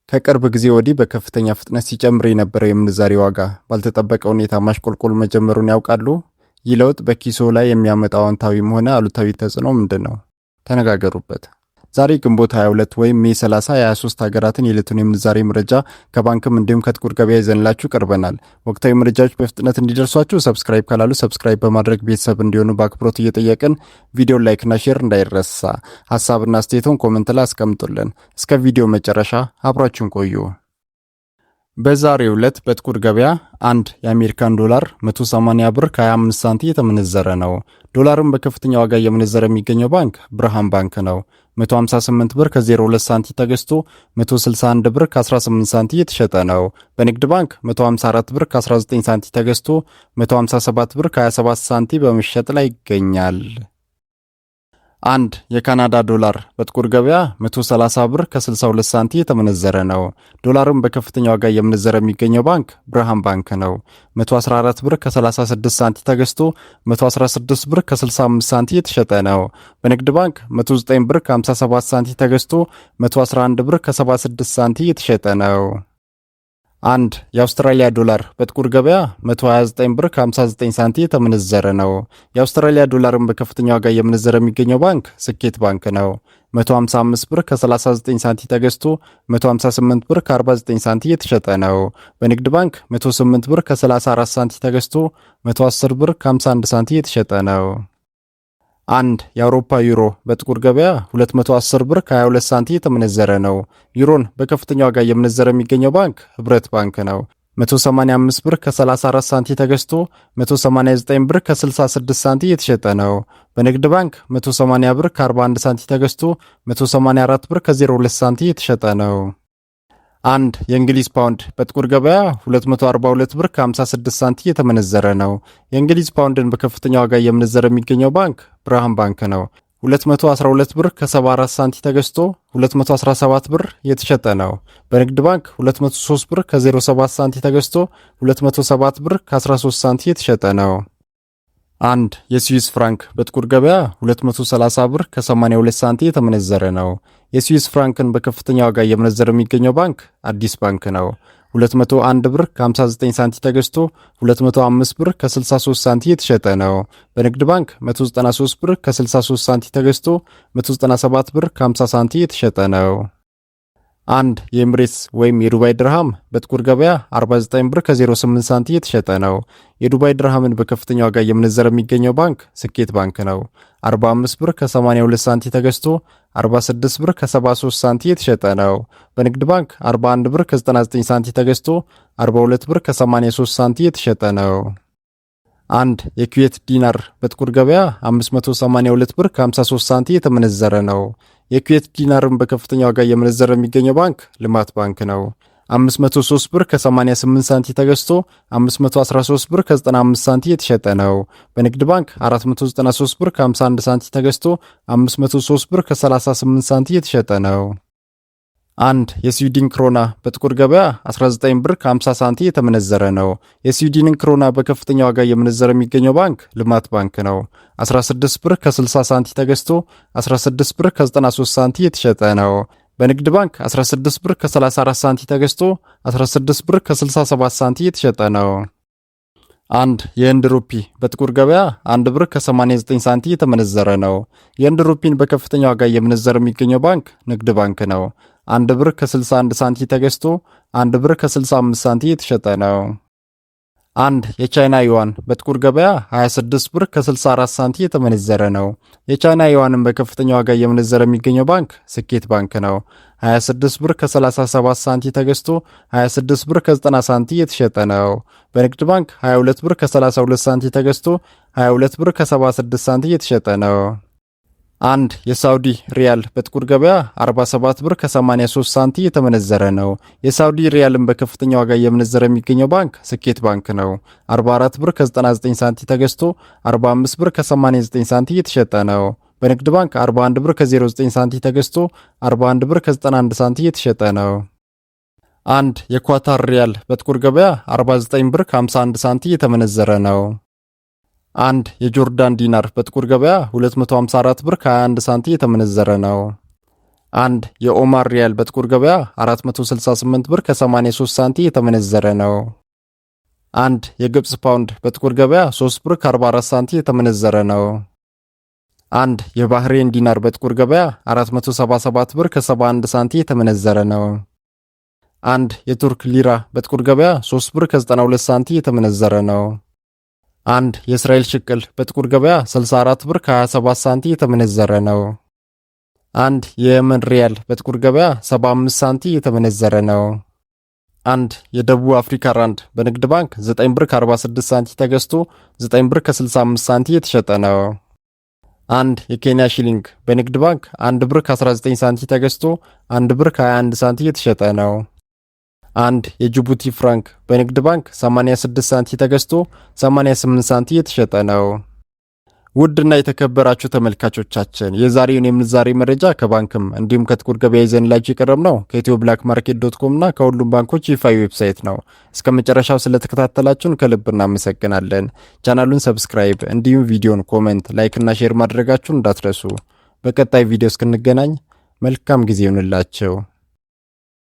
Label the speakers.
Speaker 1: ከቅርብ ጊዜ ወዲህ በከፍተኛ ፍጥነት ሲጨምር የነበረው የምንዛሬ ዋጋ ባልተጠበቀ ሁኔታ ማሽቆልቆል መጀመሩን ያውቃሉ? ይህ ለውጥ በኪስዎ ላይ የሚያመጣው አዎንታዊም ሆነ አሉታዊ ተጽዕኖ ምንድነው? ተነጋገሩበት። ዛሬ ግንቦት 22 ወይም ሜይ 30 የ23 ሀገራትን የዕለቱን የምንዛሬ መረጃ ከባንክም እንዲሁም ከጥቁር ገበያ ይዘንላችሁ ቀርበናል። ወቅታዊ መረጃዎች በፍጥነት እንዲደርሷችሁ ሰብስክራይብ ካላሉ ሰብስክራይብ በማድረግ ቤተሰብ እንዲሆኑ በአክብሮት እየጠየቅን ቪዲዮ ላይክና ሼር እንዳይረሳ። ሐሳብና አስተያየቶን ኮሜንት ላይ አስቀምጡልን። እስከ ቪዲዮ መጨረሻ አብራችሁን ቆዩ። በዛሬው ዕለት በጥቁር ገበያ አንድ የአሜሪካን ዶላር 180 ብር ከ25 ሳንቲም የተመነዘረ ነው። ዶላርን በከፍተኛ ዋጋ እየመነዘረ የሚገኘው ባንክ ብርሃን ባንክ ነው። 158 ብር ከ02 ሳንቲም ተገዝቶ 161 ብር ከ18 ሳንቲም የተሸጠ ነው። በንግድ ባንክ 154 ብር ከ19 ሳንቲም ተገዝቶ 157 ብር ከ27 ሳንቲም በመሸጥ ላይ ይገኛል። አንድ የካናዳ ዶላር በጥቁር ገበያ 130 ብር ከ62 ሳንቲም የተመነዘረ ነው። ዶላርን በከፍተኛ ዋጋ እየመነዘረ የሚገኘው ባንክ ብርሃን ባንክ ነው። 114 ብር ከ36 ሳንቲም ተገዝቶ 116 ብር ከ65 ሳንቲም የተሸጠ ነው። በንግድ ባንክ 109 ብር ከ57 ሳንቲም ተገዝቶ 111 ብር ከ76 ሳንቲም የተሸጠ ነው። አንድ የአውስትራሊያ ዶላር በጥቁር ገበያ 129 ብር ከ59 ሳንቲም የተመነዘረ ነው። የአውስትራሊያ ዶላርን በከፍተኛ ዋጋ እየመነዘረ የሚገኘው ባንክ ስኬት ባንክ ነው። 155 ብር ከ39 ሳንቲም ተገዝቶ 158 ብር ከ49 ሳንቲም የተሸጠ ነው። በንግድ ባንክ 108 ብር ከ34 ሳንቲም ተገዝቶ 110 ብር ከ51 ሳንቲም የተሸጠ ነው። አንድ የአውሮፓ ዩሮ በጥቁር ገበያ 210 ብር ከ22 ሳንቲም የተመነዘረ ነው። ዩሮን በከፍተኛ ዋጋ እየመነዘረ የሚገኘው ባንክ ህብረት ባንክ ነው። 185 ብር ከ34 ሳንቲም ተገዝቶ 189 ብር ከ66 ሳንቲም የተሸጠ ነው። በንግድ ባንክ 180 ብር ከ41 ሳንቲም ተገዝቶ 184 ብር ከ02 ሳንቲም የተሸጠ ነው። አንድ የእንግሊዝ ፓውንድ በጥቁር ገበያ 242 ብር ከ56 ሳንቲም የተመነዘረ ነው። የእንግሊዝ ፓውንድን በከፍተኛ ዋጋ እየመነዘረ የሚገኘው ባንክ ብርሃን ባንክ ነው። 212 ብር ከ74 ሳንቲም ተገዝቶ 217 ብር የተሸጠ ነው። በንግድ ባንክ 203 ብር ከ07 ሳንቲም ተገዝቶ 207 ብር ከ13 ሳንቲም የተሸጠ ነው። አንድ የስዊስ ፍራንክ በጥቁር ገበያ 230 ብር ከ82 ሳንቲም የተመነዘረ ነው። የስዊስ ፍራንክን በከፍተኛ ዋጋ እየመነዘረ የሚገኘው ባንክ አዲስ ባንክ ነው። 201 ብር ከ59 ሳንቲም ተገዝቶ 205 ብር ከ63 ሳንቲም የተሸጠ ነው። በንግድ ባንክ 193 ብር ከ63 ሳንቲም ተገዝቶ 197 ብር ከ50 ሳንቲም የተሸጠ ነው። አንድ የኤምሬትስ ወይም የዱባይ ድርሃም በጥቁር ገበያ 49 ብር ከ08 ሳንቲም የተሸጠ ነው። የዱባይ ድርሃምን በከፍተኛ ዋጋ እየመነዘረ የሚገኘው ባንክ ስኬት ባንክ ነው። 45 ብር ከ82 ሳንቲም ተገዝቶ 46 ብር ከ73 ሳንቲም የተሸጠ ነው። በንግድ ባንክ 41 ብር ከ99 ሳንቲም ተገዝቶ 42 ብር ከ83 ሳንቲም የተሸጠ ነው። አንድ የኩዌት ዲናር በጥቁር ገበያ 582 ብር ከ53 ሳንቲም የተመነዘረ ነው። የኩዌት ዲናርን በከፍተኛ ዋጋ እየመነዘረ የሚገኘው ባንክ ልማት ባንክ ነው። 503 ብር ከ88 ሳንቲም ተገዝቶ 513 ብር ከ95 ሳንቲም የተሸጠ ነው። በንግድ ባንክ 493 ብር ከ51 ሳንቲም ተገዝቶ 503 ብር ከ38 ሳንቲም የተሸጠ ነው። አንድ የስዊድን ክሮና በጥቁር ገበያ 19 ብር ከ50 ሳንቲም የተመነዘረ ነው። የስዊድንን ክሮና በከፍተኛ ዋጋ እየመነዘረ የሚገኘው ባንክ ልማት ባንክ ነው። 16 ብር ከ60 ሳንቲም ተገዝቶ 16 ብር ከ93 ሳንቲም የተሸጠ ነው። በንግድ ባንክ 16 ብር ከ34 ሳንቲም ተገዝቶ 16 ብር ከ67 ሳንቲም የተሸጠ ነው። አንድ የህንድ ሩፒ በጥቁር ገበያ 1 ብር ከ89 ሳንቲም የተመነዘረ ነው። የህንድ ሩፒን በከፍተኛ ዋጋ እየመነዘረ የሚገኘው ባንክ ንግድ ባንክ ነው። 1 ብር ከ61 ሳንቲም ተገዝቶ 1 ብር ከ65 ሳንቲም የተሸጠ ነው። አንድ የቻይና ዩዋን በጥቁር ገበያ 26 ብር ከ64 ሳንቲም የተመነዘረ ነው። የቻይና ዩዋንን በከፍተኛ ዋጋ እየመነዘረ የሚገኘው ባንክ ስኬት ባንክ ነው። 26 ብር ከ37 ሳንቲም ተገዝቶ 26 ብር ከ90 ሳንቲም የተሸጠ ነው። በንግድ ባንክ 22 ብር ከ32 ሳንቲም ተገዝቶ 22 ብር ከ76 ሳንቲም የተሸጠ ነው። አንድ የሳውዲ ሪያል በጥቁር ገበያ 47 ብር ከ83 ሳንቲም የተመነዘረ ነው። የሳውዲ ሪያልን በከፍተኛ ዋጋ እየመነዘረ የሚገኘው ባንክ ስኬት ባንክ ነው። 44 ብር ከ99 ሳንቲም ተገዝቶ 45 ብር ከ89 ሳንቲም የተሸጠ ነው። በንግድ ባንክ 41 ብር ከ09 ሳንቲም ተገዝቶ 41 ብር ከ91 ሳንቲም የተሸጠ ነው። አንድ የኳታር ሪያል በጥቁር ገበያ 49 ብር ከ51 ሳንቲም የተመነዘረ ነው። አንድ የጆርዳን ዲናር በጥቁር ገበያ 254 ብር ከ21 ሳንቲም የተመነዘረ ነው። አንድ የኦማር ሪያል በጥቁር ገበያ 468 ብር ከ83 ሳንቲ የተመነዘረ ነው። አንድ የግብፅ ፓውንድ በጥቁር ገበያ 3 ብር ከ44 ሳንቲ የተመነዘረ ነው። አንድ የባህሬን ዲናር በጥቁር ገበያ 477 ብር ከ71 ሳንቲ የተመነዘረ ነው። አንድ የቱርክ ሊራ በጥቁር ገበያ 3 ብር ከ92 ሳንቲ የተመነዘረ ነው። አንድ የእስራኤል ሽቅል በጥቁር ገበያ 64 ብር ከ27 ሳንቲ የተመነዘረ ነው። አንድ የየመን ሪያል በጥቁር ገበያ 75 ሳንቲ የተመነዘረ ነው። አንድ የደቡብ አፍሪካ ራንድ በንግድ ባንክ 9 ብር ከ46 ሳንቲ ተገዝቶ 9 ብር ከ65 ሳንቲ የተሸጠ ነው። አንድ የኬንያ ሺሊንግ በንግድ ባንክ 1 ብር ከ19 ሳንቲ ተገዝቶ 1 ብር ከ21 ሳንቲ የተሸጠ ነው። አንድ የጅቡቲ ፍራንክ በንግድ ባንክ 86 ሳንቲ ተገዝቶ 88 ሳንቲ የተሸጠ ነው። ውድና የተከበራችሁ ተመልካቾቻችን የዛሬውን የምንዛሬ መረጃ ከባንክም እንዲሁም ከጥቁር ገበያ ይዘንላችሁ የቀረብነው ከኢትዮ ብላክ ማርኬት .com እና ከሁሉም ባንኮች ይፋዊ ዌብሳይት ነው። እስከ መጨረሻው ስለተከታተላችሁን ከልብ እናመሰግናለን። ቻናሉን ሰብስክራይብ እንዲሁም ቪዲዮን ኮሜንት፣ ላይክ እና ሼር ማድረጋችሁን እንዳትረሱ። በቀጣይ ቪዲዮ እስክንገናኝ መልካም ጊዜ ይሁንላችሁ።